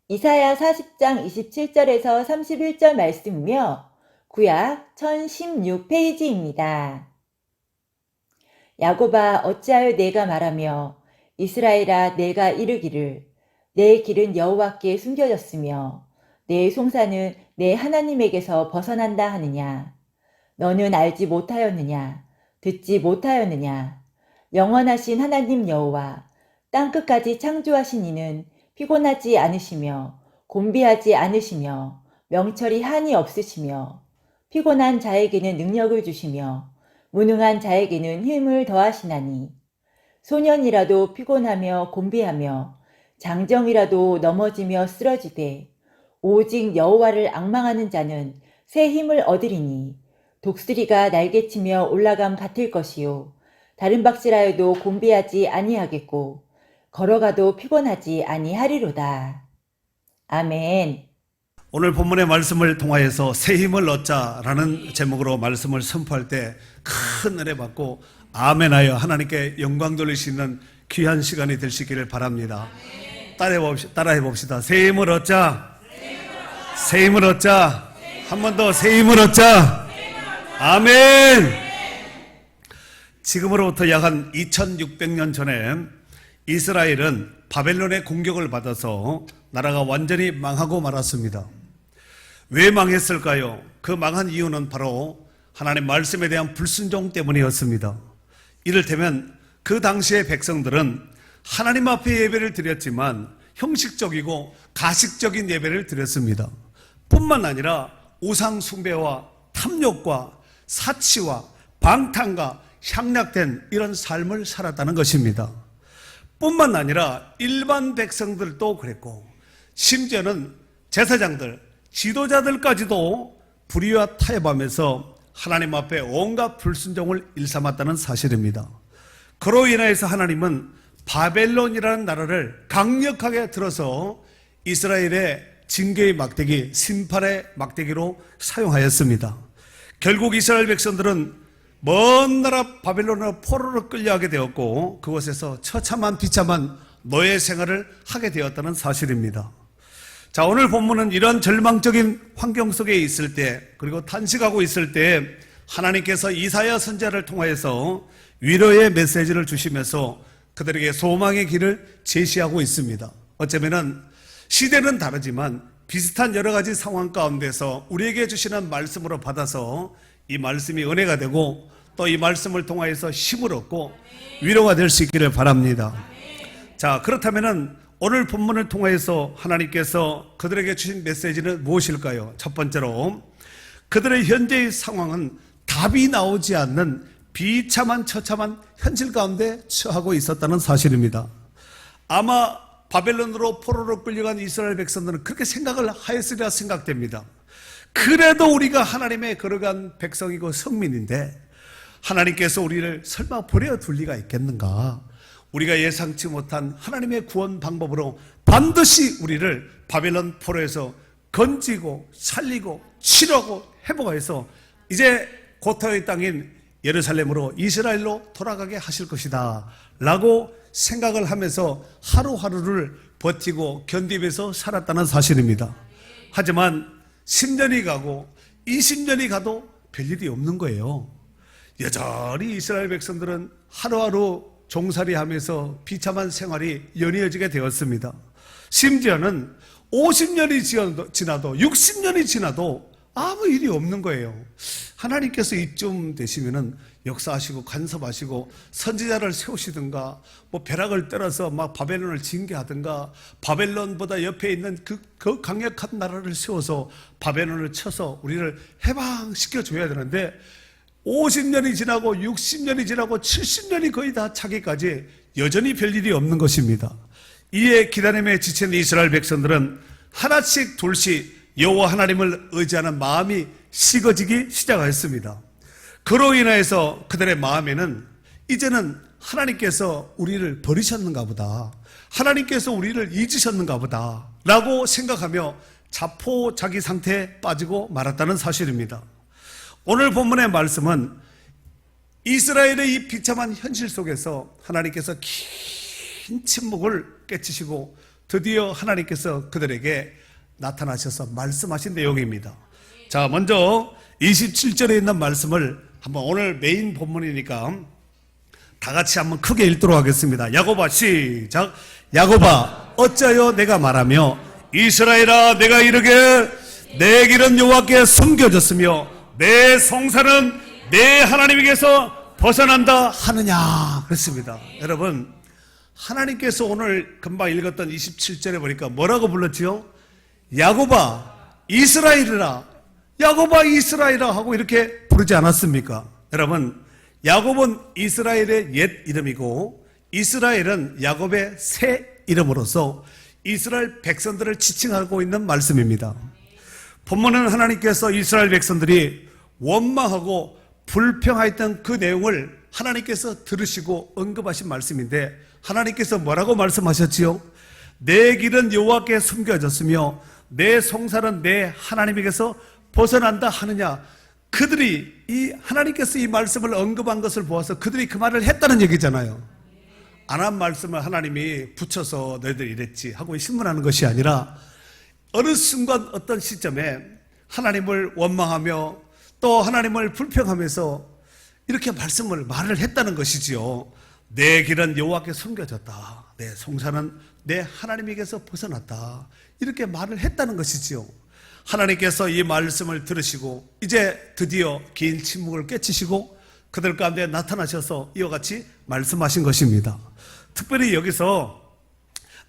이사야 40장 27절에서 31절 말씀이며 구약 1016페이지입니다. 야곱아 어찌하여 내가 말하며 이스라엘아 내가 이르기를 내 길은 여호와께 숨겨졌으며 내 송사는 내 하나님에게서 벗어난다 하느냐. 너는 알지 못하였느냐. 듣지 못하였느냐. 영원하신 하나님 여호와 땅끝까지 창조하신 이는 피곤하지 않으시며 곤비하지 않으시며 명철이 한이 없으시며 피곤한 자에게는 능력을 주시며 무능한 자에게는 힘을 더하시나니 소년이라도 피곤하며 곤비하며 장정이라도 넘어지며 쓰러지되 오직 여호와를 앙망하는 자는 새 힘을 얻으리니 독수리가 날개치며 올라감 같을 것이요 다른 박질하여도 곤비하지 아니하겠고 걸어가도 피곤하지 아니하리로다. 아멘. 오늘 본문의 말씀을 통하여서 새 힘을 얻자라는 제목으로 말씀을 선포할 때 큰 은혜 받고 아멘하여 하나님께 영광 돌릴 수 있는 귀한 시간이 될 수 있기를 바랍니다. 따라해 봅시다. 새 힘을 얻자. 새 힘을 얻자. 한 번 더 새 힘을 얻자. 아멘. 지금으로부터 약 한 2600년 전에 이스라엘은 바벨론의 공격을 받아서 나라가 완전히 망하고 말았습니다. 왜 망했을까요? 그 망한 이유는 바로 하나님의 말씀에 대한 불순종 때문이었습니다. 이를테면 그 당시의 백성들은 하나님 앞에 예배를 드렸지만 형식적이고 가식적인 예배를 드렸습니다. 뿐만 아니라 우상 숭배와 탐욕과 사치와 방탕과 향락된 이런 삶을 살았다는 것입니다. 뿐만 아니라 일반 백성들도 그랬고 심지어는 제사장들, 지도자들까지도 불의와 타협하면서 하나님 앞에 온갖 불순종을 일삼았다는 사실입니다. 그로 인하여서 하나님은 바벨론이라는 나라를 강력하게 들어서 이스라엘의 징계의 막대기, 심판의 막대기로 사용하였습니다. 결국 이스라엘 백성들은 먼 나라 바벨론으로 포로로 끌려가게 되었고 그곳에서 처참한 비참한 노예 생활을 하게 되었다는 사실입니다. 자, 오늘 본문은 이런 절망적인 환경 속에 있을 때 그리고 탄식하고 있을 때 하나님께서 이사야 선지자를 통하여서 위로의 메시지를 주시면서 그들에게 소망의 길을 제시하고 있습니다. 어쩌면은 시대는 다르지만 비슷한 여러 가지 상황 가운데서 우리에게 주시는 말씀으로 받아서 이 말씀이 은혜가 되고 또 이 말씀을 통하여서 힘을 얻고 위로가 될 수 있기를 바랍니다. 자, 그렇다면은 오늘 본문을 통하여서 하나님께서 그들에게 주신 메시지는 무엇일까요? 첫 번째로 그들의 현재의 상황은 답이 나오지 않는 비참한 처참한 현실 가운데 처하고 있었다는 사실입니다. 아마 바벨론으로 포로로 끌려간 이스라엘 백성들은 그렇게 생각을 하였으리라 생각됩니다. 그래도 우리가 하나님의 거룩한 백성이고 성민인데 하나님께서 우리를 설마 버려둘 리가 있겠는가? 우리가 예상치 못한 하나님의 구원 방법으로 반드시 우리를 바벨론 포로에서 건지고 살리고 치료하고 회복해서 이제 고토의 땅인 예루살렘으로 이스라엘로 돌아가게 하실 것이다 라고 생각을 하면서 하루하루를 버티고 견디면서 살았다는 사실입니다. 하지만 10년이 가고 20년이 가도 별일이 없는 거예요. 여전히 이스라엘 백성들은 하루하루 종살이하면서 비참한 생활이 연이어지게 되었습니다. 심지어는 50년이 지나도 60년이 지나도 아무 일이 없는 거예요. 하나님께서 이쯤 되시면은 역사하시고 간섭하시고 선지자를 세우시든가 뭐 벼락을 때려서 막 바벨론을 징계하든가 바벨론보다 옆에 있는 그 강력한 나라를 세워서 바벨론을 쳐서 우리를 해방시켜 줘야 되는데 50년이 지나고 60년이 지나고 70년이 거의 다 차기까지 여전히 별일이 없는 것입니다. 이에 기다림에 지친 이스라엘 백성들은 하나씩 둘씩 여호와 하나님을 의지하는 마음이 식어지기 시작하였습니다. 그로 인해서 그들의 마음에는 이제는 하나님께서 우리를 버리셨는가 보다, 하나님께서 우리를 잊으셨는가 보다 라고 생각하며 자포자기 상태에 빠지고 말았다는 사실입니다. 오늘 본문의 말씀은 이스라엘의 이 비참한 현실 속에서 하나님께서 긴 침묵을 깨치시고 드디어 하나님께서 그들에게 나타나셔서 말씀하신 내용입니다. 자, 먼저 27절에 있는 말씀을 한번, 오늘 메인 본문이니까 다 같이 한번 크게 읽도록 하겠습니다. 야고바, 시작. 야고바, 어찌하여 내가 말하며 이스라엘아 내가 이르게 내 길은 여호와께 숨겨졌으며 내 성산은 내 하나님에게서 벗어난다 하느냐 그랬습니다. 여러분, 하나님께서 오늘 금방 읽었던 27절에 보니까 뭐라고 불렀지요? 야고바 이스라엘이라, 야고바 이스라엘이라 하고 이렇게 부르지 않았습니까? 여러분, 야곱은 이스라엘의 옛 이름이고 이스라엘은 야곱의 새 이름으로서 이스라엘 백성들을 지칭하고 있는 말씀입니다. 본문은 하나님께서 이스라엘 백성들이 원망하고 불평하였던 그 내용을 하나님께서 들으시고 언급하신 말씀인데, 하나님께서 뭐라고 말씀하셨지요? 내 길은 여호와께 숨겨졌으며 내 송사는 내 하나님에게서 벗어난다 하느냐. 그들이 하나님께서 이 말씀을 언급한 것을 보아서 그들이 그 말을 했다는 얘기잖아요. 안 한 말씀을 하나님이 붙여서 너희들 이랬지 하고 신문하는 것이 아니라, 어느 순간 어떤 시점에 하나님을 원망하며 또 하나님을 불평하면서 이렇게 말을 했다는 것이지요. 내 길은 여호와께 숨겨졌다, 내 송사는 내 하나님에게서 벗어났다, 이렇게 말을 했다는 것이지요. 하나님께서 이 말씀을 들으시고 이제 드디어 긴 침묵을 깨치시고 그들 가운데 나타나셔서 이와 같이 말씀하신 것입니다. 특별히 여기서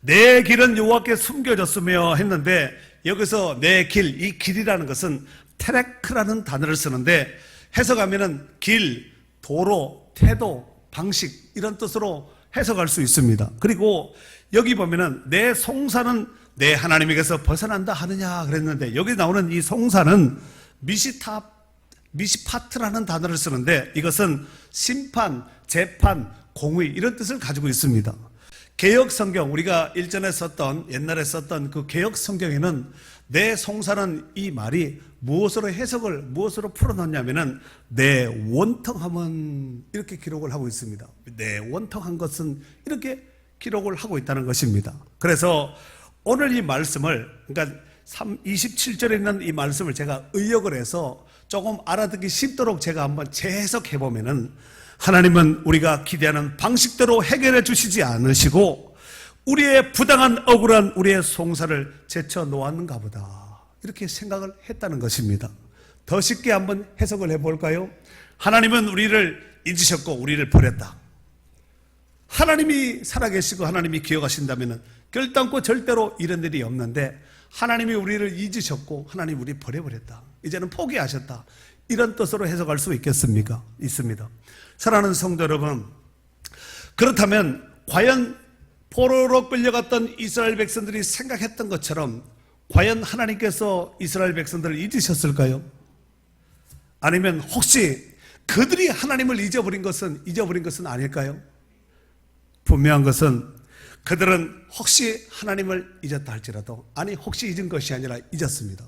내 길은 여호와께 숨겨졌으며 했는데, 여기서 내 길, 이 길이라는 것은 테레크라는 단어를 쓰는데 해석하면은 길, 도로, 태도, 방식, 이런 뜻으로 해석할 수 있습니다. 그리고 여기 보면은 내 송사는 내 하나님에게서 벗어난다 하느냐 그랬는데, 여기 나오는 이 송사는 미시파트라는 단어를 쓰는데 이것은 심판, 재판, 공의, 이런 뜻을 가지고 있습니다. 개역 성경, 우리가 일전에 썼던, 옛날에 썼던 그 개역 성경에는 내 송사는 이 말이 무엇으로 풀어놓냐면은 내 원통함은, 이렇게 기록을 하고 있습니다. 내 원통한 것은, 이렇게 기록을 하고 있다는 것입니다. 그래서 오늘 이 말씀을, 그러니까 27절에 있는 이 말씀을 제가 의역을 해서 조금 알아듣기 쉽도록 제가 한번 재해석해 보면은, 하나님은 우리가 기대하는 방식대로 해결해 주시지 않으시고 우리의 부당한 억울한 우리의 송사를 제쳐 놓았는가 보다, 이렇게 생각을 했다는 것입니다. 더 쉽게 한번 해석을 해볼까요? 하나님은 우리를 잊으셨고 우리를 버렸다. 하나님이 살아계시고 하나님이 기억하신다면 결단코 절대로 이런 일이 없는데, 하나님이 우리를 잊으셨고 하나님 우리 버려버렸다, 이제는 포기하셨다, 이런 뜻으로 해석할 수 있겠습니까? 있습니다. 사랑하는 성도 여러분, 그렇다면 과연 포로로 끌려갔던 이스라엘 백성들이 생각했던 것처럼 과연 하나님께서 이스라엘 백성들을 잊으셨을까요? 아니면 혹시 그들이 하나님을 잊어버린 것은 아닐까요? 분명한 것은 그들은 혹시 하나님을 잊었다 할지라도, 아니 혹시 잊은 것이 아니라 잊었습니다.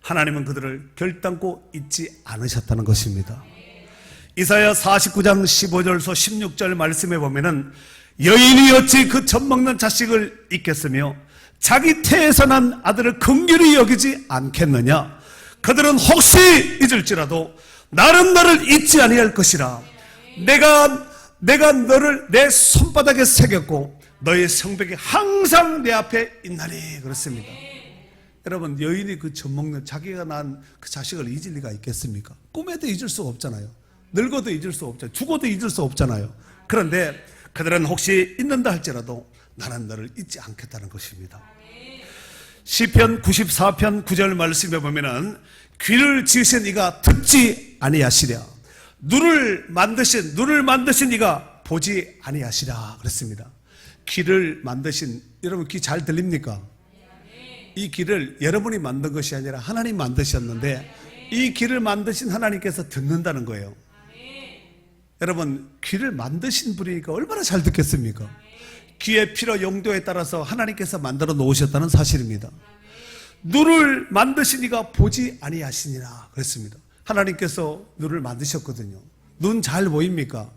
하나님은 그들을 결단코 잊지 않으셨다는 것입니다. 이사야 49장 15절서 16절 말씀에 보면은, 여인이 어찌 그 젖먹는 자식을 잊겠으며 자기 태에서 난 아들을 긍휼히 여기지 않겠느냐. 그들은 혹시 잊을지라도 나는 너를 잊지 아니할 것이라. 내가 너를 내 손바닥에 새겼고 너의 성벽이 항상 내 앞에 있나니, 그렇습니다. 여러분, 여인이 그 젖먹는 자기가 낳은 그 자식을 잊을 리가 있겠습니까? 꿈에도 잊을 수가 없잖아요. 늙어도 잊을 수 없잖아요. 죽어도 잊을 수 없잖아요. 그런데 그들은 혹시 잊는다 할지라도 나는 너를 잊지 않겠다는 것입니다. 시편 94편 9절 말씀에 보면은, 귀를 지으신 이가 듣지 아니하시랴, 눈을 만드신 이가 보지 아니하시랴 그랬습니다. 귀를 만드신, 여러분 귀 잘 들립니까? 이 귀를 여러분이 만든 것이 아니라 하나님 만드셨는데, 이 귀를 만드신 하나님께서 듣는다는 거예요. 여러분, 귀를 만드신 분이니까 얼마나 잘 듣겠습니까? 귀의 필요 용도에 따라서 하나님께서 만들어 놓으셨다는 사실입니다. 눈을 만드신 이가 보지 아니하시니라 그랬습니다. 하나님께서 눈을 만드셨거든요. 눈 잘 보입니까?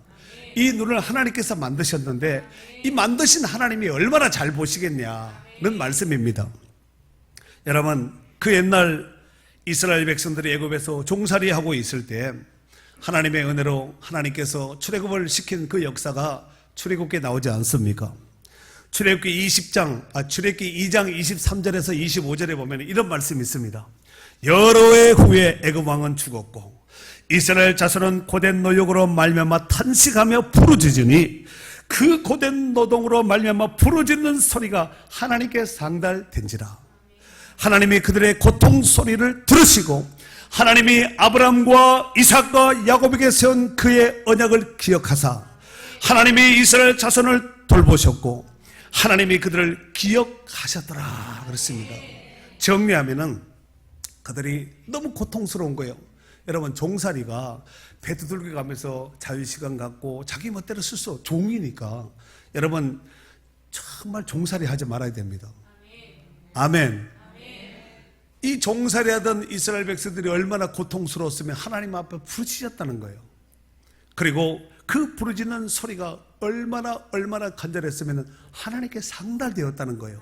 이 눈을 하나님께서 만드셨는데 이 만드신 하나님이 얼마나 잘 보시겠냐는 말씀입니다. 여러분, 그 옛날 이스라엘 백성들이 애굽에서 종살이하고 있을 때 하나님의 은혜로 하나님께서 출애굽을 시킨 그 역사가 출애굽기에 나오지 않습니까? 출애굽기 2장 23절에서 25절에 보면 이런 말씀이 있습니다. 여러 해 후에 애굽 왕은 죽었고 이스라엘 자손은 고된 노역으로 말미암아 탄식하며 부르짖으니 그 고된 노동으로 말미암아 부르짖는 소리가 하나님께 상달된지라. 하나님이 그들의 고통 소리를 들으시고 하나님이 아브라함과 이삭과 야곱에게 세운 그의 언약을 기억하사 하나님이 이스라엘 자손을 돌보셨고 하나님이 그들을 기억하셨더라 그렇습니다. 정리하면은 그들이 너무 고통스러운 거예요. 여러분, 종살이가 배 두들겨 가면서 자유시간 갖고 자기 멋대로 쓸 수 종이니까 여러분 정말 종살이 하지 말아야 됩니다. 아멘. 이 종살이 하던 이스라엘 백성들이 얼마나 고통스러웠으면 하나님 앞에 부르짖었다는 거예요. 그리고 그 부르짖는 소리가 얼마나 간절했으면 하나님께 상달되었다는 거예요.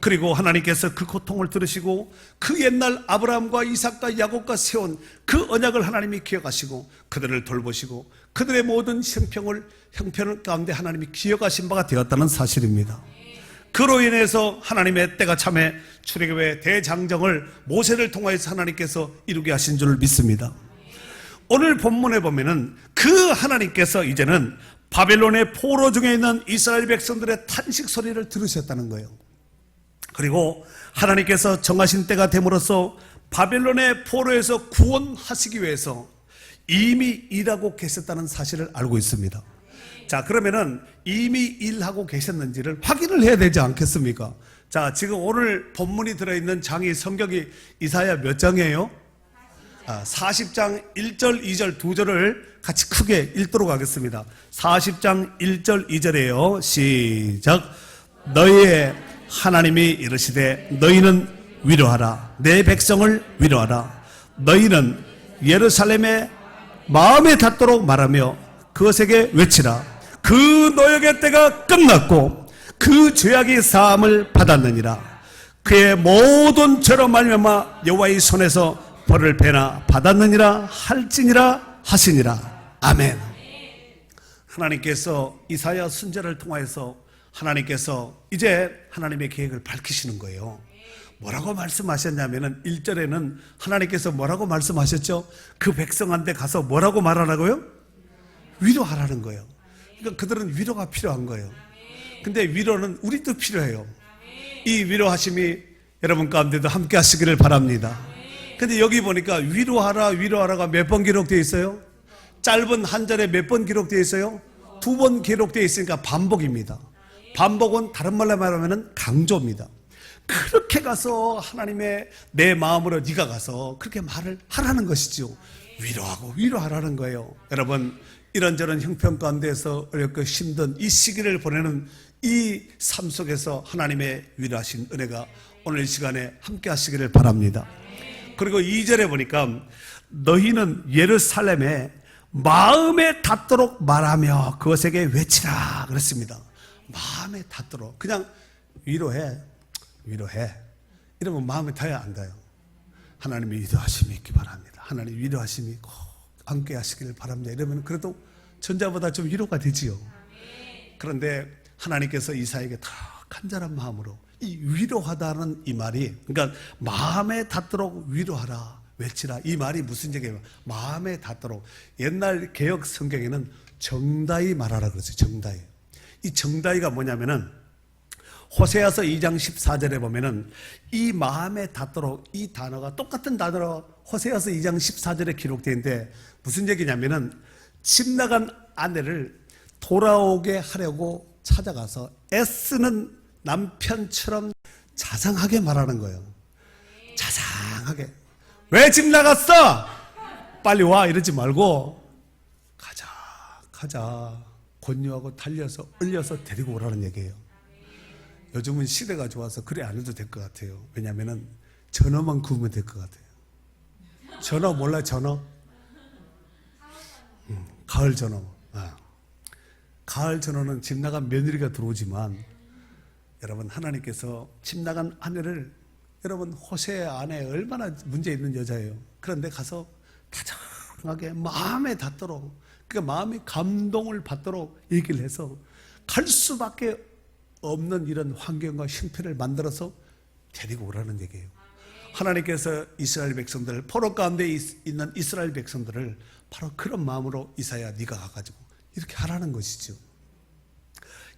그리고 하나님께서 그 고통을 들으시고 그 옛날 아브라함과 이삭과 야곱과 세운 그 언약을 하나님이 기억하시고 그들을 돌보시고 그들의 모든 형편 가운데 하나님이 기억하신 바가 되었다는 사실입니다. 그로 인해서 하나님의 때가 참에 출애굽의 대장정을 모세를 통하여서 하나님께서 이루게 하신 줄 믿습니다. 오늘 본문에 보면은 그 하나님께서 이제는 바벨론의 포로 중에 있는 이스라엘 백성들의 탄식 소리를 들으셨다는 거예요. 그리고 하나님께서 정하신 때가 됨으로써 바벨론의 포로에서 구원하시기 위해서 이미 일하고 계셨다는 사실을 알고 있습니다. 자, 그러면은 이미 일하고 계셨는지를 확인을 해야 되지 않겠습니까? 자, 지금 오늘 본문이 들어있는 장이 성경이 이사야 몇 장이에요? 40장 1절 2절 두 절을 같이 크게 읽도록 하겠습니다. 40장 1절 2절이에요. 시작. 너희의 하나님이 이르시되 너희는 위로하라. 내 백성을 위로하라. 너희는 예루살렘에 마음에 닿도록 말하며 그것에게 외치라. 그 노역의 때가 끝났고 그 죄악이 사함을 받았느니라. 그의 모든 죄로 말미암아 여호와의 손에서 벌을 배나 받았느니라 할지니라 하시니라. 아멘. 하나님께서 이사야 선지자를 통하여서 하나님께서 이제 하나님의 계획을 밝히시는 거예요. 뭐라고 말씀하셨냐면은 1절에는 하나님께서 뭐라고 말씀하셨죠? 그 백성한테 가서 뭐라고 말하라고요? 위로하라는 거예요. 그러니까 그들은 위로가 필요한 거예요. 근데 위로는 우리도 필요해요. 이 위로하심이 여러분 가운데도 함께 하시기를 바랍니다. 근데 여기 보니까 위로하라가 몇 번 기록되어 있어요? 짧은 한 절에 몇 번 기록되어 있어요? 2번 기록되어 있으니까 반복입니다. 반복은 다른 말로 말하면 강조입니다. 그렇게 가서 하나님의 내 마음으로 네가 가서 그렇게 말을 하라는 것이죠. 위로하라는 거예요. 여러분, 이런저런 형편 가운데서 어렵고 힘든 이 시기를 보내는 이 삶 속에서 하나님의 위로하신 은혜가 오늘 이 시간에 함께 하시기를 바랍니다. 그리고 2절에 보니까 너희는 예루살렘에 마음에 닿도록 말하며 그것에게 외치라 그랬습니다. 마음에 닿도록. 그냥 위로해 이러면 마음에 닿아야 안 닿아요. 하나님의 위로하심이 있기 바랍니다. 하나님 위로하심이 꼭 함께 하시기를 바랍니다. 이러면 그래도 전자보다 좀 위로가 되지요. 그런데 하나님께서 이사에게 더 간절한 마음으로 이 위로하다는 이 말이, 그러니까 마음에 닿도록 위로하라, 외치라, 이 말이 무슨 얘기예요? 마음에 닿도록. 옛날 개역 성경에는 정다이 말하라 그랬어요. 정다이. 이 정다이가 뭐냐면은 호세아서 2장 14절에 보면은 이 마음에 닿도록 이 단어가 똑같은 단어로 호세아서 2장 14절에 기록되어 있는데 무슨 얘기냐면은 집 나간 아내를 돌아오게 하려고 찾아가서 애쓰는 남편처럼 자상하게 말하는 거예요. 자상하게. 왜 집 나갔어? 빨리 와 이러지 말고 가자 권유하고 달려서 얼려서 데리고 오라는 얘기예요. 요즘은 시대가 좋아서 그래 안 해도 될 것 같아요. 왜냐하면 전어만 구우면 될 것 같아요. 전어 몰라? 전어? 가을 전어. 가을 전후는 집 나간 며느리가 들어오지만 여러분 하나님께서 집 나간 아내를 여러분 호세의 아내 얼마나 문제 있는 여자예요. 그런데 가서 다정하게 마음에 닿도록 그러니까 마음이 감동을 받도록 얘기를 해서 갈 수밖에 없는 이런 환경과 형편을 만들어서 데리고 오라는 얘기예요. 하나님께서 이스라엘 백성들 포로 가운데 있는 이스라엘 백성들을 바로 그런 마음으로 이사야 네가 가가지고 이렇게 하라는 것이죠.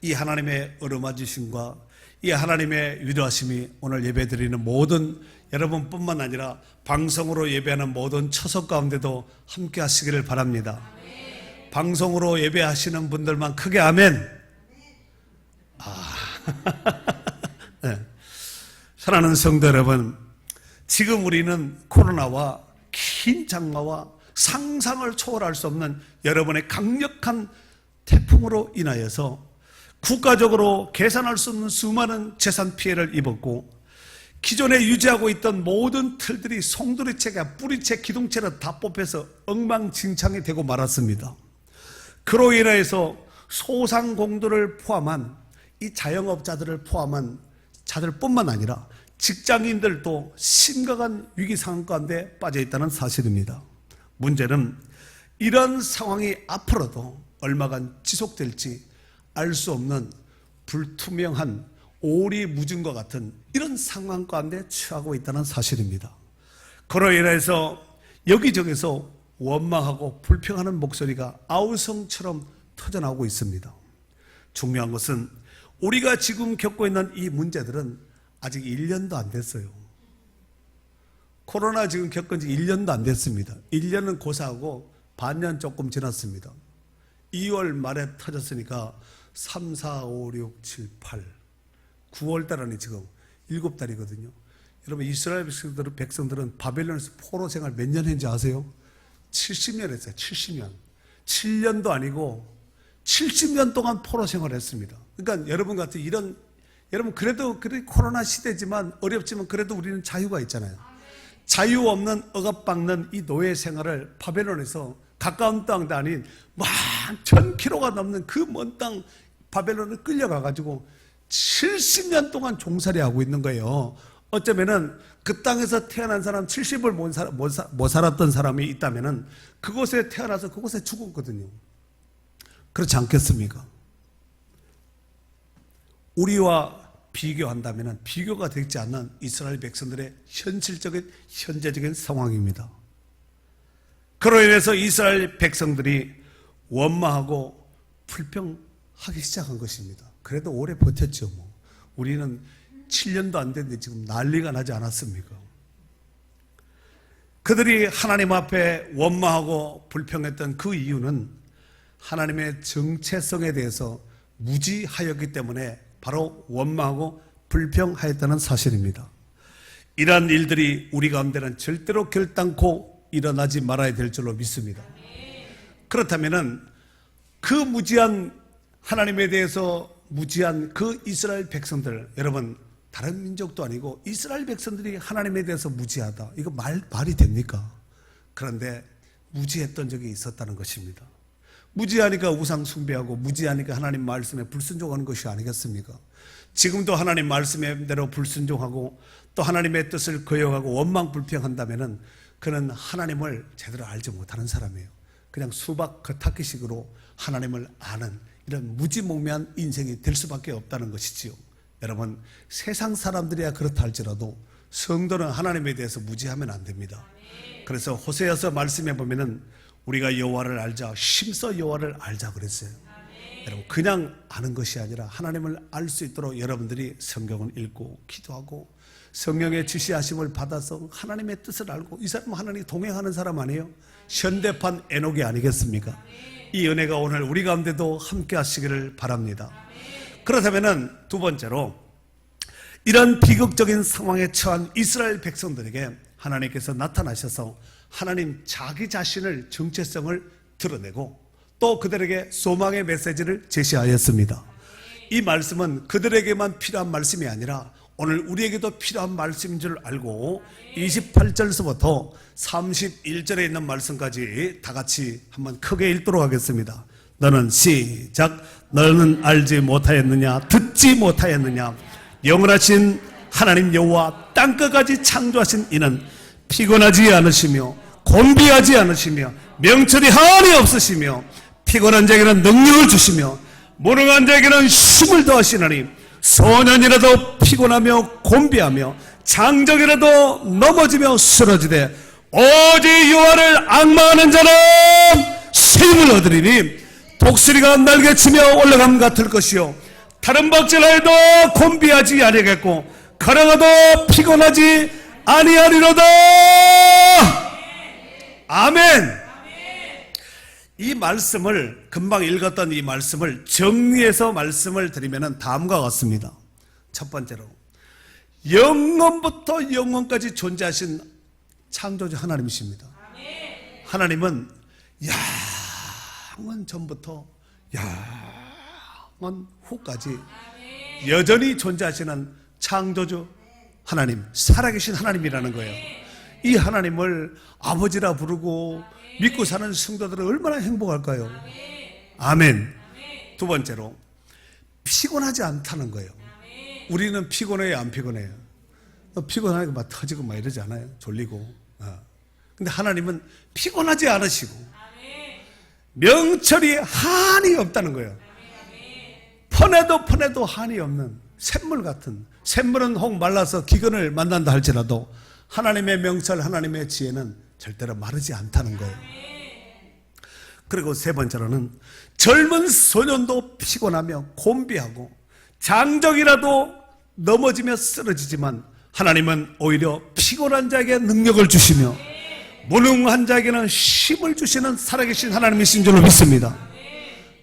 이 하나님의 어루만지심과 이 하나님의 위로하심이 오늘 예배드리는 모든 여러분뿐만 아니라 방송으로 예배하는 모든 처석 가운데도 함께 하시기를 바랍니다. 방송으로 예배하시는 분들만 크게 아멘. 네. 사랑하는 성도 여러분, 지금 우리는 코로나와 긴 장마와 상상을 초월할 수 없는 여러분의 강력한 태풍으로 인하여서 국가적으로 계산할 수 없는 수많은 재산 피해를 입었고 기존에 유지하고 있던 모든 틀들이 송두리째가 뿌리째 기둥째로 다 뽑혀서 엉망진창이 되고 말았습니다. 그로 인하여서 소상공도를 포함한 이 자영업자들을 포함한 자들뿐만 아니라 직장인들도 심각한 위기 상황 가운데 빠져 있다는 사실입니다. 문제는 이런 상황이 앞으로도 얼마간 지속될지 알 수 없는 불투명한 오리무중과 같은 이런 상황 가운데 처하고 있다는 사실입니다. 그로 인해서 여기저기서 원망하고 불평하는 목소리가 아우성처럼 터져나오고 있습니다. 중요한 것은 우리가 지금 겪고 있는 이 문제들은 아직 1년도 안 됐어요. 코로나 지금 겪은 지 1년도 안 됐습니다. 1년은 고사하고 반년 조금 지났습니다. 2월 말에 터졌으니까 3, 4, 5, 6, 7, 8 9월 달이니 지금 7달이거든요. 여러분 이스라엘 백성들은 바벨론에서 포로 생활 몇 년 했는지 아세요? 70년 했어요. 70년. 7년도 아니고 70년 동안 포로 생활을 했습니다. 그러니까 여러분 같은 이런 여러분 그래도 코로나 시대지만 어렵지만 그래도 우리는 자유가 있잖아요. 자유 없는 억압받는 이 노예 생활을 바벨론에서 가까운 땅도 아닌 10,000km가 넘는 그 먼 땅 바벨론을 끌려가가지고 70년 동안 종살이 하고 있는 거예요. 어쩌면은 그 땅에서 태어난 사람 70을 못 살았던 사람이 있다면은 그곳에 태어나서 그곳에 죽었거든요. 그렇지 않겠습니까? 우리와 비교한다면 비교가 되지 않는 이스라엘 백성들의 현재적인 상황입니다. 그로 인해서 이스라엘 백성들이 원망하고 불평하기 시작한 것입니다. 그래도 오래 버텼죠. 우리는 7년도 안 됐는데 지금 난리가 나지 않았습니까? 그들이 하나님 앞에 원망하고 불평했던 그 이유는 하나님의 정체성에 대해서 무지하였기 때문에 바로 원망하고 불평하였다는 사실입니다. 이러한 일들이 우리 가운데는 절대로 결단코 일어나지 말아야 될 줄로 믿습니다. 그렇다면 그 무지한 하나님에 대해서 무지한 그 이스라엘 백성들, 여러분 다른 민족도 아니고 이스라엘 백성들이 하나님에 대해서 무지하다, 이거 말이 됩니까? 그런데 무지했던 적이 있었다는 것입니다. 무지하니까 우상 숭배하고 무지하니까 하나님 말씀에 불순종하는 것이 아니겠습니까? 지금도 하나님 말씀대로 불순종하고 또 하나님의 뜻을 거역하고 원망 불평한다면 그는 하나님을 제대로 알지 못하는 사람이에요. 그냥 수박 겉핥기식으로 하나님을 아는 이런 무지몽매한 인생이 될 수밖에 없다는 것이지요. 여러분, 세상 사람들이야 그렇다 할지라도 성도는 하나님에 대해서 무지하면 안 됩니다. 그래서 호세아서 말씀해 보면은 우리가 여호와를 알자, 심서 여호와를 알자 그랬어요. 여러분, 그냥 아는 것이 아니라 하나님을 알 수 있도록 여러분들이 성경을 읽고 기도하고 성령의 지시하심을 받아서 하나님의 뜻을 알고, 이 사람은 하나님이 동행하는 사람 아니에요? 현대판 에녹이 아니겠습니까? 이 은혜가 오늘 우리 가운데도 함께 하시기를 바랍니다. 그렇다면 두 번째로, 이런 비극적인 상황에 처한 이스라엘 백성들에게 하나님께서 나타나셔서 하나님 자기 자신을 정체성을 드러내고 또 그들에게 소망의 메시지를 제시하였습니다. 이 말씀은 그들에게만 필요한 말씀이 아니라 오늘 우리에게도 필요한 말씀인 줄 알고 28절에서부터 31절에 있는 말씀까지 다 같이 한번 크게 읽도록 하겠습니다. 너는 시작. 너는 알지 못하였느냐? 듣지 못하였느냐? 영원하신 하나님 여호와 땅끝까지 창조하신 이는 피곤하지 않으시며 곤비하지 않으시며 명철이 한이 없으시며 피곤한 자에게는 능력을 주시며 무능한 자에게는 힘을 더하시나니 소년이라도 피곤하며 곤비하며 장정이라도 넘어지며 쓰러지되 오직 여호와를 앙망하는 자는 새 힘을 얻으리니 독수리가 날개치며 올라감 같을 것이요 다른 박질하여도 곤비하지 아니하겠고 걸어가도 피곤하지 아니하리로다. 아멘. 이 말씀을 금방 읽었던 이 말씀을 정리해서 말씀을 드리면 다음과 같습니다. 첫 번째로 영원부터 영원까지 존재하신 창조주 하나님이십니다. 하나님은 영원 전부터 영원 후까지 여전히 존재하시는 창조주 하나님, 살아계신 하나님이라는 거예요. 이 하나님을 아버지라 부르고 믿고 사는 성도들은 얼마나 행복할까요? 아멘. 두 번째로 피곤하지 않다는 거예요. 우리는 피곤해요, 안 피곤해요? 피곤하니까 막 터지고 막 이러지 않아요? 졸리고. 근데 하나님은 피곤하지 않으시고 명철이 한이 없다는 거예요. 퍼내도 한이 없는 샘물 같은, 샘물은 혹 말라서 기근을 만난다 할지라도 하나님의 명철, 하나님의 지혜는 절대로 마르지 않다는 거예요. 그리고 세 번째로는 젊은 소년도 피곤하며 곤비하고 장정이라도 넘어지며 쓰러지지만 하나님은 오히려 피곤한 자에게 능력을 주시며 무능한 자에게는 힘을 주시는 살아계신 하나님이신 줄로 믿습니다.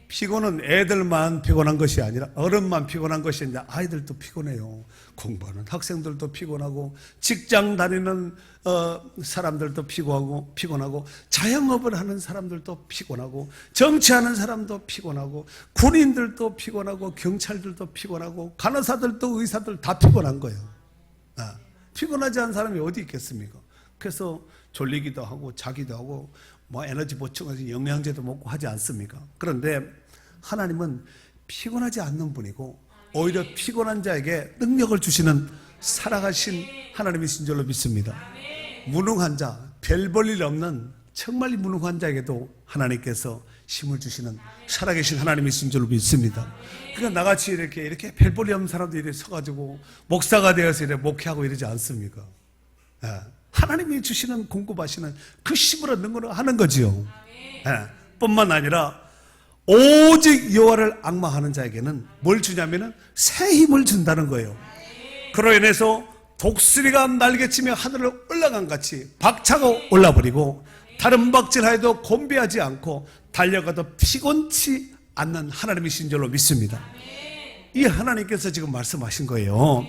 피곤은 애들만 피곤한 것이 아니라 어른만 피곤한 것이 아니라 아이들도 피곤해요. 공부하는 학생들도 피곤하고 직장 다니는 사람들도 피곤하고 자영업을 하는 사람들도 피곤하고 정치하는 사람도 피곤하고 군인들도 피곤하고 경찰들도 피곤하고 간호사들도 의사들 다 피곤한 거예요. 피곤하지 않은 사람이 어디 있겠습니까? 그래서 졸리기도 하고 자기도 하고 뭐 에너지 보충하지 영양제도 먹고 하지 않습니까? 그런데 하나님은 피곤하지 않는 분이고 오히려 피곤한 자에게 능력을 주시는 살아가신 하나님이신 줄로 믿습니다. 무능한 자, 별 볼 일 없는 정말 무능한 자에게도 하나님께서 힘을 주시는 살아계신 하나님이신 줄로 믿습니다. 그러니까 나같이 이렇게 별 볼 일 없는 사람들이 서가지고 목사가 되어서 이렇게 목회하고 이러지 않습니까? 하나님이 주시는 공급하시는 그 힘으로 능력을 하는 거지요. 뿐만 아니라 오직 여호와를 앙망하는 자에게는 뭘 주냐면은 새 힘을 준다는 거예요. 그로 인해서 독수리가 날개치며 하늘을 올라간 같이 박차고 올라버리고 다른 박질하여도 곤비하지 않고 달려가도 피곤치 않는 하나님이신 줄로 믿습니다. 이 하나님께서 지금 말씀하신 거예요.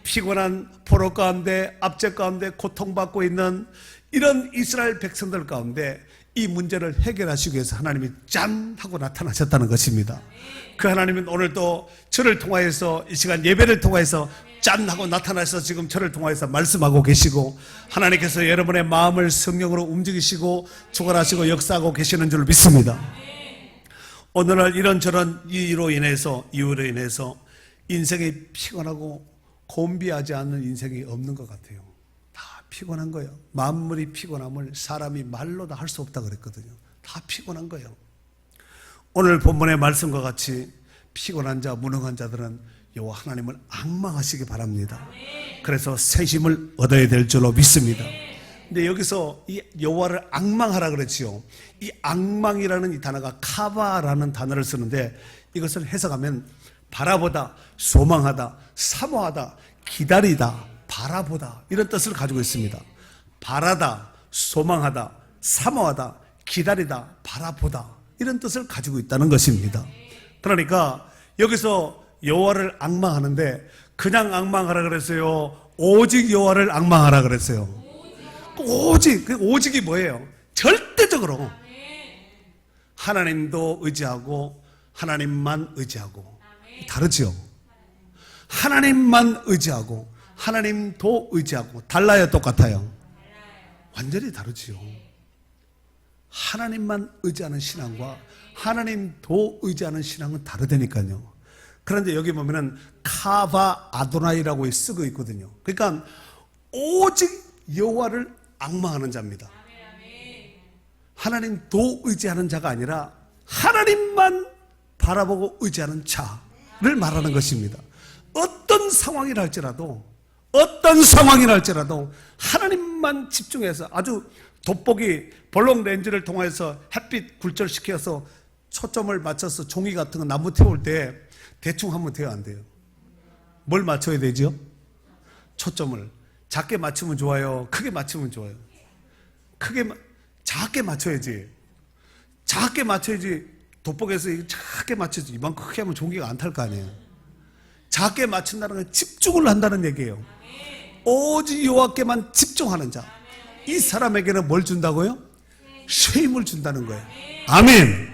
피곤한 포로 가운데 압제 가운데 고통받고 있는 이런 이스라엘 백성들 가운데 이 문제를 해결하시기 위해서 하나님이 짠 하고 나타나셨다는 것입니다. 그 하나님은 오늘도 저를 통하여서 이 시간 예배를 통하여서 짠 하고 나타나셔서 지금 저를 통하여서 말씀하고 계시고 하나님께서 여러분의 마음을 성령으로 움직이시고 주관하시고 역사하고 계시는 줄 믿습니다. 오늘날 이런저런 이유로 인해서 인생이 피곤하고 곤비하지 않는 인생이 없는 것 같아요. 다 피곤한 거예요. 만물이 피곤함을 사람이 말로 다 할 수 없다 그랬거든요. 다 피곤한 거예요. 오늘 본문의 말씀과 같이 피곤한 자, 무능한 자들은 여호와 하나님을 앙망하시기 바랍니다. 그래서 새 힘을 얻어야 될 줄로 믿습니다. 근데 여기서 이 여호와를 앙망하라 그랬지요. 이 앙망이라는 이 단어가 카바라는 단어를 쓰는데 이것을 해석하면 바라보다, 소망하다, 사모하다, 기다리다, 바라보다 이런 뜻을 가지고 있습니다. 바라다, 소망하다, 사모하다, 기다리다, 바라보다 이런 뜻을 가지고 있다는 것입니다. 그러니까 여기서 여호와를 앙망하는데 그냥 앙망하라 그랬어요? 오직 여호와를 앙망하라 그랬어요? 오직, 그 오직이 뭐예요? 절대적으로 하나님도 의지하고 하나님만 의지하고 다르죠. 하나님만 의지하고 하나님도 의지하고 달라요, 똑같아요? 완전히 다르지요. 하나님만 의지하는 신앙과 하나님 도 의지하는 신앙은 다르다니까요. 그런데 여기 보면은 카바 아도나이라고 쓰고 있거든요. 그러니까 오직 여호와를 앙망하는 자입니다. 하나님 도 의지하는 자가 아니라 하나님만 바라보고 의지하는 자를 말하는 것입니다. 어떤 상황이라 할지라도 하나님만 집중해서 아주 돋보기 볼록 렌즈를 통해서 햇빛 굴절시켜서 초점을 맞춰서 종이 같은 거 나무 태울 때 대충 하면 돼요, 안 돼요? 뭘 맞춰야 되죠? 초점을 작게 맞추면 좋아요, 크게 맞추면 좋아요? 작게 맞춰야지. 작게 맞춰야지. 돋보기에서 작게 맞춰야지. 이만큼 크게 하면 종이가 안 탈 거 아니에요. 작게 맞춘다는 건 집중을 한다는 얘기예요. 오직 여호와께만 집중하는 자, 이 사람에게는 뭘 준다고요? 쉼을 준다는 거예요. 아멘.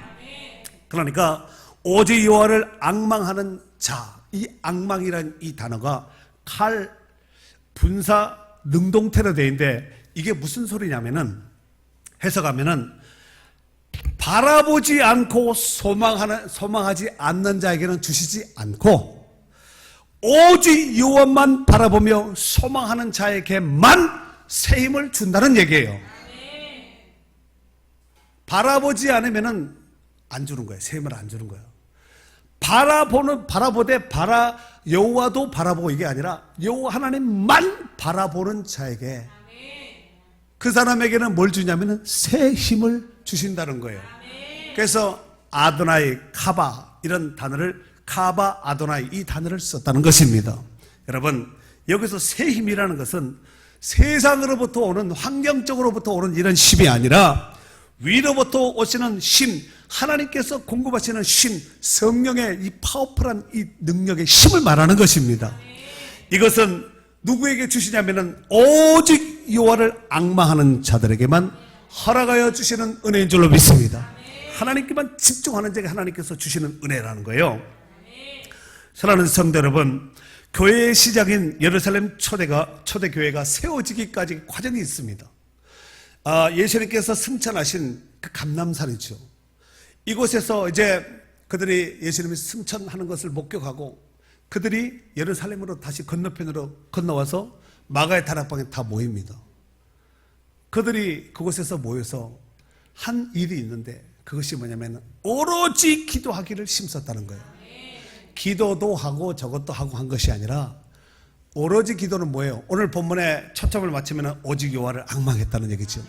그러니까 오직 여호와를 앙망하는 자, 이 앙망이란 이 단어가 칼, 분사, 능동태로 되어 있는데 이게 무슨 소리냐면은 해석하면은 바라보지 않고 소망하지 않는 자에게는 주시지 않고 오직 여호와만 바라보며 소망하는 자에게만 새 힘을 준다는 얘기예요. 바라보지 않으면은 안 주는 거예요. 새 힘을 안 주는 거예요. 여호와도 바라보고 이게 아니라 여호와 하나님만 바라보는 자에게 그 사람에게는 뭘 주냐면은 새 힘을 주신다는 거예요. 그래서 아도나이, 카바 이런 단어를 카바 아도나이 이 단어를 썼다는 것입니다. 여러분, 여기서 새 힘이라는 것은 세상으로부터 오는 환경적으로부터 오는 이런 힘이 아니라 위로부터 오시는 힘, 하나님께서 공급하시는 힘, 성령의 이 파워풀한 이 능력의 힘을 말하는 것입니다. 이것은 누구에게 주시냐면은 오직 여호와를 앙망하는 자들에게만 허락하여 주시는 은혜인 줄로 믿습니다. 하나님께만 집중하는 자에게 하나님께서 주시는 은혜라는 거예요. 사랑하는 성도 여러분, 교회의 시작인 예루살렘 초대교회가 세워지기까지 과정이 있습니다. 예수님께서 승천하신 그 감람산이죠. 이곳에서 이제 그들이 예수님이 승천하는 것을 목격하고 그들이 예루살렘으로 다시 건너편으로 건너와서 마가의 다락방에 다 모입니다. 그들이 그곳에서 모여서 한 일이 있는데 그것이 뭐냐면 오로지 기도하기를 힘썼다는 거예요. 기도도 하고 저것도 하고 한 것이 아니라 오로지 기도는 뭐예요? 오늘 본문에 초점을 맞추면 오직 여호와를 앙망했다는 얘기죠.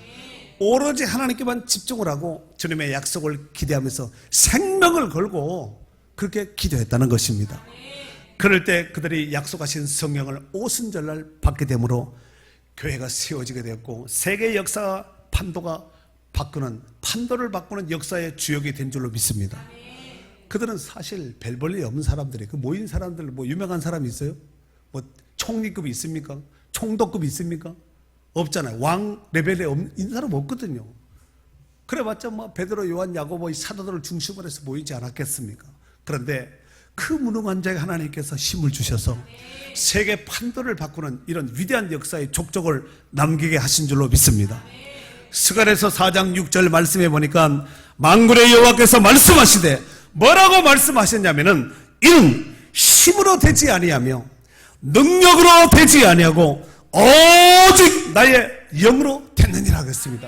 오로지 하나님께만 집중을 하고 주님의 약속을 기대하면서 생명을 걸고 그렇게 기도했다는 것입니다. 그럴 때 그들이 약속하신 성령을 오순절날 받게 되므로 교회가 세워지게 되었고 세계 역사 판도를 바꾸는 역사의 주역이 된 줄로 믿습니다. 그들은 사실 별 볼 일 없는 사람들이 그 모인 사람들 뭐 유명한 사람이 있어요? 뭐 총리급이 있습니까? 총독급이 있습니까? 없잖아요. 왕 레벨에 있는 사람 없거든요. 그래봤자 뭐 베드로, 요한, 야고보 이 사도들을 중심으로 해서 모이지 않았겠습니까? 그런데 그 무능한 자에게 하나님께서 힘을 주셔서 세계 판도를 바꾸는 이런 위대한 역사의 족적을 남기게 하신 줄로 믿습니다. 스가랴서 4장 6절 말씀해 보니까 만군의 여호와께서 말씀하시되 뭐라고 말씀하셨냐면은 이는 힘으로 되지 아니하며 능력으로 되지 아니하고 오직 나의 영으로 됐느니라 그랬습니다.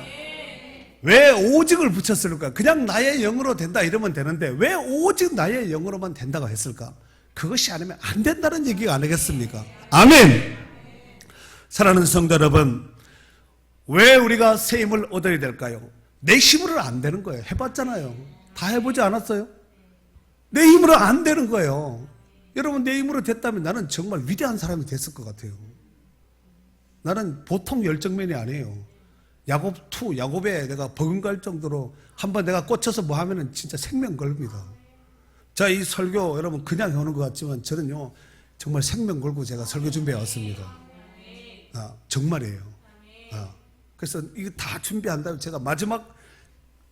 왜 오직을 붙였을까? 그냥 나의 영으로 된다 이러면 되는데 왜 오직 나의 영으로만 된다고 했을까? 그것이 아니면 안 된다는 얘기가 아니겠습니까? 아멘. 사랑하는 성도 여러분, 왜 우리가 새 힘을 얻어야 될까요? 내 힘으로는 안 되는 거예요. 해봤잖아요. 다 해보지 않았어요? 내 힘으로 안 되는 거예요. 여러분, 내 힘으로 됐다면 나는 정말 위대한 사람이 됐을 것 같아요. 나는 보통 열정맨이 아니에요. 야곱에 내가 버금갈 정도로 한번 내가 꽂혀서 뭐 하면은 진짜 생명 걸립니다. 자, 이 설교 여러분 그냥 오는 것 같지만 저는요 정말 생명 걸고 제가 설교 준비해 왔습니다. 정말이에요. 그래서 이거 다 준비한 다음에 제가 마지막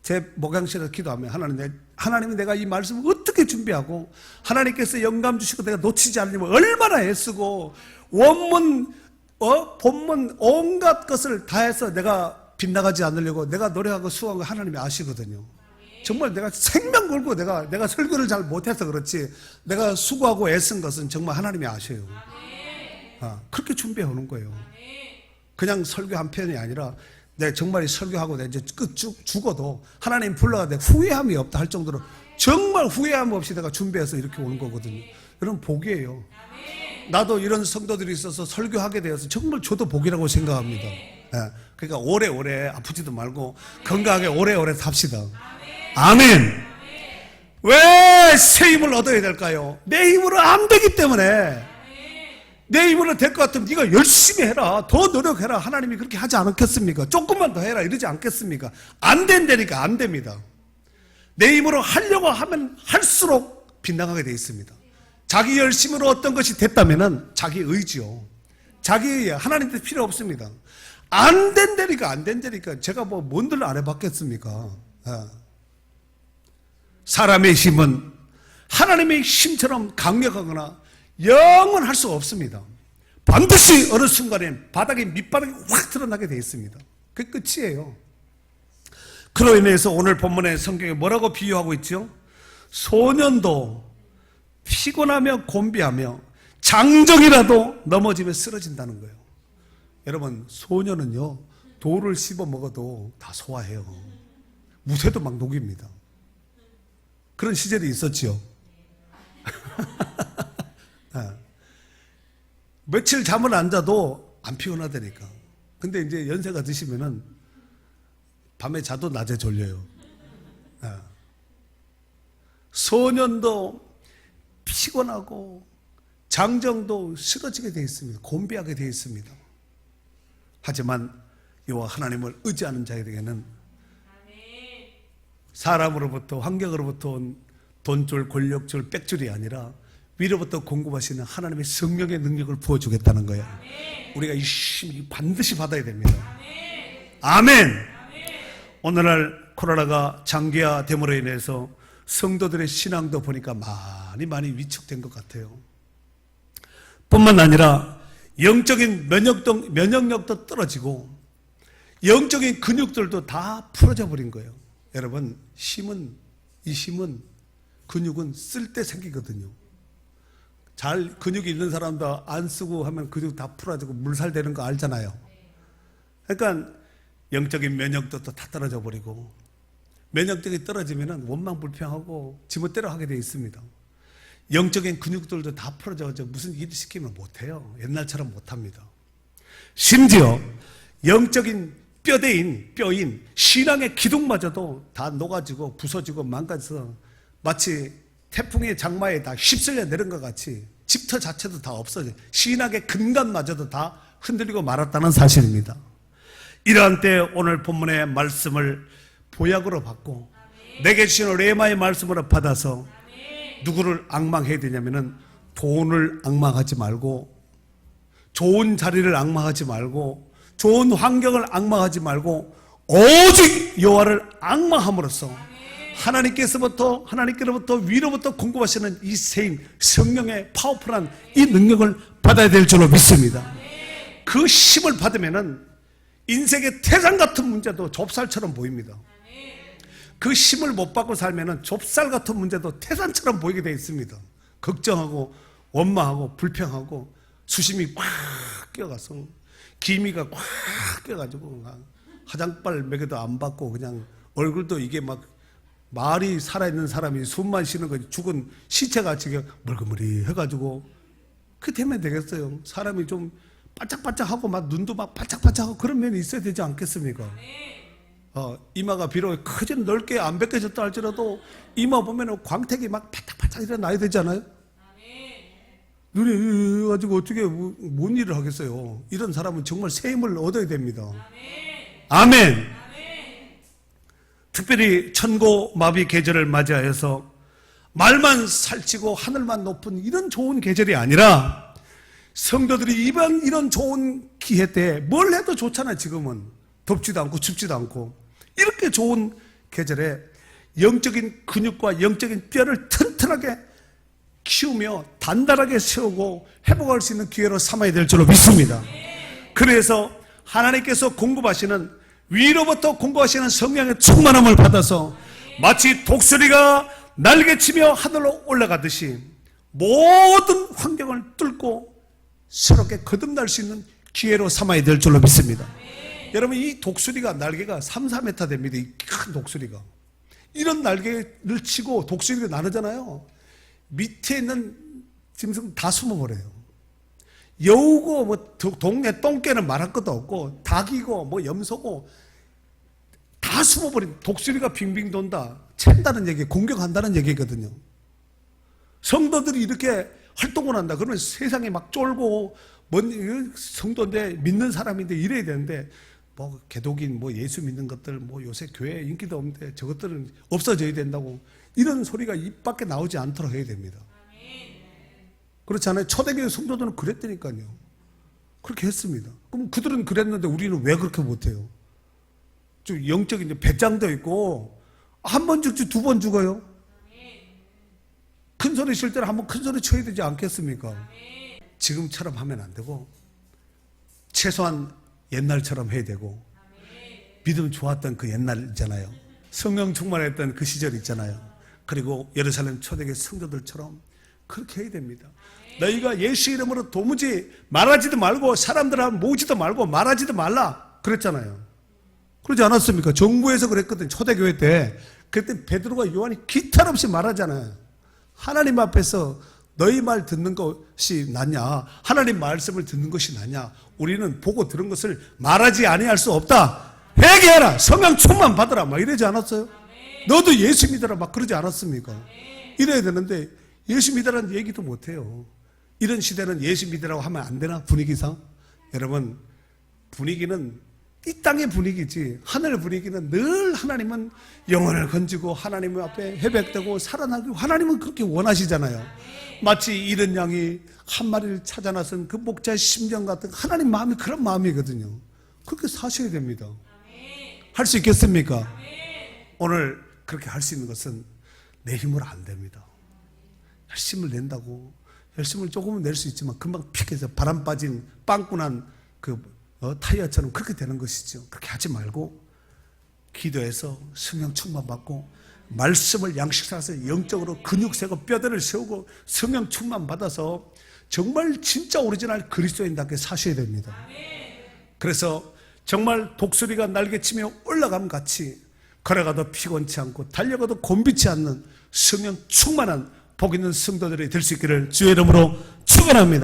제 목양실에서 기도하면 하나님이 내가 이 말씀을 어떻게 준비하고 하나님께서 영감 주시고 내가 놓치지 않으면 얼마나 애쓰고 원문 본문 온갖 것을 다해서 내가 빗나가지 않으려고 내가 노력하고 수고한 거 하나님이 아시거든요. 정말 내가 생명 걸고 내가 설교를 잘 못해서 그렇지 내가 수고하고 애쓴 것은 정말 하나님이 아셔요. 그렇게 준비해 오는 거예요. 그냥 설교 한 편이 아니라 내가 정말 설교하고 내가 이제 끝 죽어도 하나님 불러가 내가 후회함이 없다 할 정도로 정말 후회함 없이 내가 준비해서 이렇게 오는 거거든요. 여러분 복이에요. 나도 이런 성도들이 있어서 설교하게 되어서 정말 저도 복이라고 생각합니다. 그러니까 오래오래 아프지도 말고 건강하게 오래오래 삽시다. 아멘. 왜 새 힘을 얻어야 될까요? 내 힘으로 안 되기 때문에. 내 힘으로 될 것 같으면 네가 열심히 해라, 더 노력해라. 하나님이 그렇게 하지 않겠습니까? 조금만 더 해라 이러지 않겠습니까? 안 된다니까 안 됩니다. 내 힘으로 하려고 하면 할수록 빗나가게 돼 있습니다. 자기 열심으로 어떤 것이 됐다면은 자기 의지요. 자기 의에 하나님 뜻 필요 없습니다. 안 된다니까 안 된다니까. 제가 뭐 뭔들 안 해봤겠습니까? 사람의 힘은 하나님의 힘처럼 강력하거나 영원 할 수가 없습니다. 반드시 어느 순간엔 바닥에 밑바닥이 확 드러나게 되어 있습니다. 그게 끝이에요. 그로 인해서 오늘 본문의 성경에 뭐라고 비유하고 있죠? 소년도 피곤하며 곤비하며 장정이라도 넘어지면 쓰러진다는 거예요. 여러분 소년은요 돌을 씹어 먹어도 다 소화해요. 무쇠도 막 녹입니다. 그런 시절이 있었지요. 며칠 잠을 안 자도 안 피곤하다니까. 근데 이제 연세가 드시면은 밤에 자도 낮에 졸려요. 소년도 피곤하고 장정도 쓰러지게 되어 있습니다. 곤비하게 되어 있습니다. 하지만 여호와 하나님을 의지하는 자에게는 사람으로부터 환경으로부터 온 돈줄, 권력줄, 빽줄이 아니라 위로부터 공급하시는 하나님의 성령의 능력을 부어주겠다는 거예요. 우리가 이 힘 반드시 받아야 됩니다. 아멘. 오늘날 코로나가 장기화됨으로 인해서 성도들의 신앙도 보니까 많이 위축된 것 같아요. 뿐만 아니라 영적인 면역력도 떨어지고 영적인 근육들도 다 풀어져 버린 거예요. 여러분 이 힘은 근육은 쓸 때 생기거든요. 잘 근육이 있는 사람도 안 쓰고 하면 근육 다 풀어지고 물살 되는 거 알잖아요. 그러니까 영적인 면역력도 다 떨어져 버리고 면역력이 떨어지면 원망불평하고 지멋대로 하게 되어 있습니다. 영적인 근육들도 다 풀어져서 무슨 일을 시키면 못해요. 옛날처럼 못합니다. 심지어 영적인 뼈인 신앙의 기둥마저도 다 녹아지고 부서지고 망가져서 마치 태풍의 장마에 다 휩쓸려 내린 것 같이 집터 자체도 다 없어져 신학의 근간마저도 다 흔들리고 말았다는 사실입니다. 이러한 때 오늘 본문의 말씀을 보약으로 받고 내게 주신 레마의 말씀으로 받아서 누구를 앙망해야 되냐면은 돈을 앙망하지 말고 좋은 자리를 앙망하지 말고 좋은 환경을 앙망하지 말고 오직 여호와를 앙망함으로써 하나님께로부터 위로부터 공급하시는 이 세임 성령의 파워풀한 이 능력을 받아야 될 줄로 믿습니다. 그 힘을 받으면은 인생의 태산 같은 문제도 좁쌀처럼 보입니다. 그 힘을 못 받고 살면은 좁쌀 같은 문제도 태산처럼 보이게 되어 있습니다. 걱정하고 원망하고 불평하고 수심이 꽉 껴가서 기미가 꽉 껴가지고 화장발 먹여도 안 받고 그냥 얼굴도 이게 막 말이 살아있는 사람이 숨만 쉬는 거 죽은 시체같이 멀그머리 해가지고 그렇게 되면 되겠어요. 사람이 좀 반짝반짝하고 막 눈도 막 반짝반짝하고 그런 면이 있어야 되지 않겠습니까? 이마가 비록 크진 넓게 안 벗겨졌다 할지라도 이마 보면 광택이 막 반짝반짝 일어나야 되잖아요. 눈이 가지고 어떻게 뭔 일을 하겠어요. 이런 사람은 정말 새 힘을 얻어야 됩니다. 아멘. 특별히 천고마비 계절을 맞이하여서 말만 살찌고 하늘만 높은 이런 좋은 계절이 아니라 성도들이 이런 좋은 기회 때 뭘 해도 좋잖아요. 지금은 덥지도 않고 춥지도 않고 이렇게 좋은 계절에 영적인 근육과 영적인 뼈를 튼튼하게 키우며 단단하게 세우고 회복할 수 있는 기회로 삼아야 될 줄로 믿습니다. 그래서 하나님께서 공급하시는 위로부터 공부하시는 성령의 충만함을 받아서 마치 독수리가 날개치며 하늘로 올라가듯이 모든 환경을 뚫고 새롭게 거듭날 수 있는 기회로 삼아야 될 줄로 믿습니다. 여러분, 이 독수리가 날개가 3, 4m 됩니다. 이 큰 독수리가. 이런 날개를 치고 독수리가 나르잖아요. 밑에 있는 짐승 다 숨어버려요. 여우고 뭐 동네 똥개는 말할 것도 없고 닭이고 뭐 염소고 다 숨어버린 독수리가 빙빙 돈다. 챈다는 얘기, 공격한다는 얘기거든요. 성도들이 이렇게 활동을 한다. 그러면 세상에 막 쫄고 뭔 성도인데 믿는 사람인데 이래야 되는데 뭐 개독인 뭐 예수 믿는 것들 뭐 요새 교회 인기도 없는데 저것들은 없어져야 된다고 이런 소리가 입 밖에 나오지 않도록 해야 됩니다. 그렇잖아요. 초대교회 성도들은 그랬다니까요. 그렇게 했습니다. 그럼 그들은 그랬는데 우리는 왜 그렇게 못해요? 좀 영적인 배짱도 있고 한 번 죽지 두 번 죽어요. 큰 소리 칠 때는 한번 큰 소리 쳐야 되지 않겠습니까? 지금처럼 하면 안 되고 최소한 옛날처럼 해야 되고 믿음 좋았던 그 옛날 있잖아요. 성령 충만했던 그 시절 있잖아요. 그리고 예루살렘 초대교회 성도들처럼 그렇게 해야 됩니다. 너희가 예수 이름으로 도무지 말하지도 말고 사람들하고 모으지도 말고 말하지도 말라 그랬잖아요. 그러지 않았습니까? 정부에서 그랬거든. 초대교회 때. 그때 베드로가 요한이 기탈 없이 말하잖아요. 하나님 앞에서 너희 말 듣는 것이 낫냐, 하나님 말씀을 듣는 것이 낫냐, 우리는 보고 들은 것을 말하지 아니할 수 없다. 회개해라, 성령 충만 받으라, 막 이러지 않았어요? 너도 예수 믿어라, 막 그러지 않았습니까? 이래야 되는데 예수 믿으라는 얘기도 못해요. 이런 시대는 예수 믿으라고 하면 안 되나, 분위기상? 여러분, 분위기는 이 땅의 분위기지 하늘 분위기는 늘 하나님은 영혼을 건지고 하나님 앞에 회백되고 살아나고 하나님은 그렇게 원하시잖아요. 마치 이른 양이 한 마리를 찾아 나선 그 목자의 심정 같은 하나님 마음이 그런 마음이거든요. 그렇게 사셔야 됩니다. 할 수 있겠습니까? 오늘 그렇게 할 수 있는 것은 내 힘으로 안 됩니다. 열심을 낸다고 열심을 조금은 낼 수 있지만 금방 픽해서 바람 빠진 빵꾸난 그 타이어처럼 그렇게 되는 것이죠. 그렇게 하지 말고 기도해서 성령 충만 받고 말씀을 양식사서 영적으로 근육 세고 뼈대를 세우고 성령 충만 받아서 정말 진짜 오리지널 그리스도인답게 사셔야 됩니다. 그래서 정말 독수리가 날개치며 올라감 같이 걸어가도 피곤치 않고 달려가도 곤비치 않는 성령 충만한 복 있는 성도들이 될 수 있기를 주의 이름으로 축원합니다.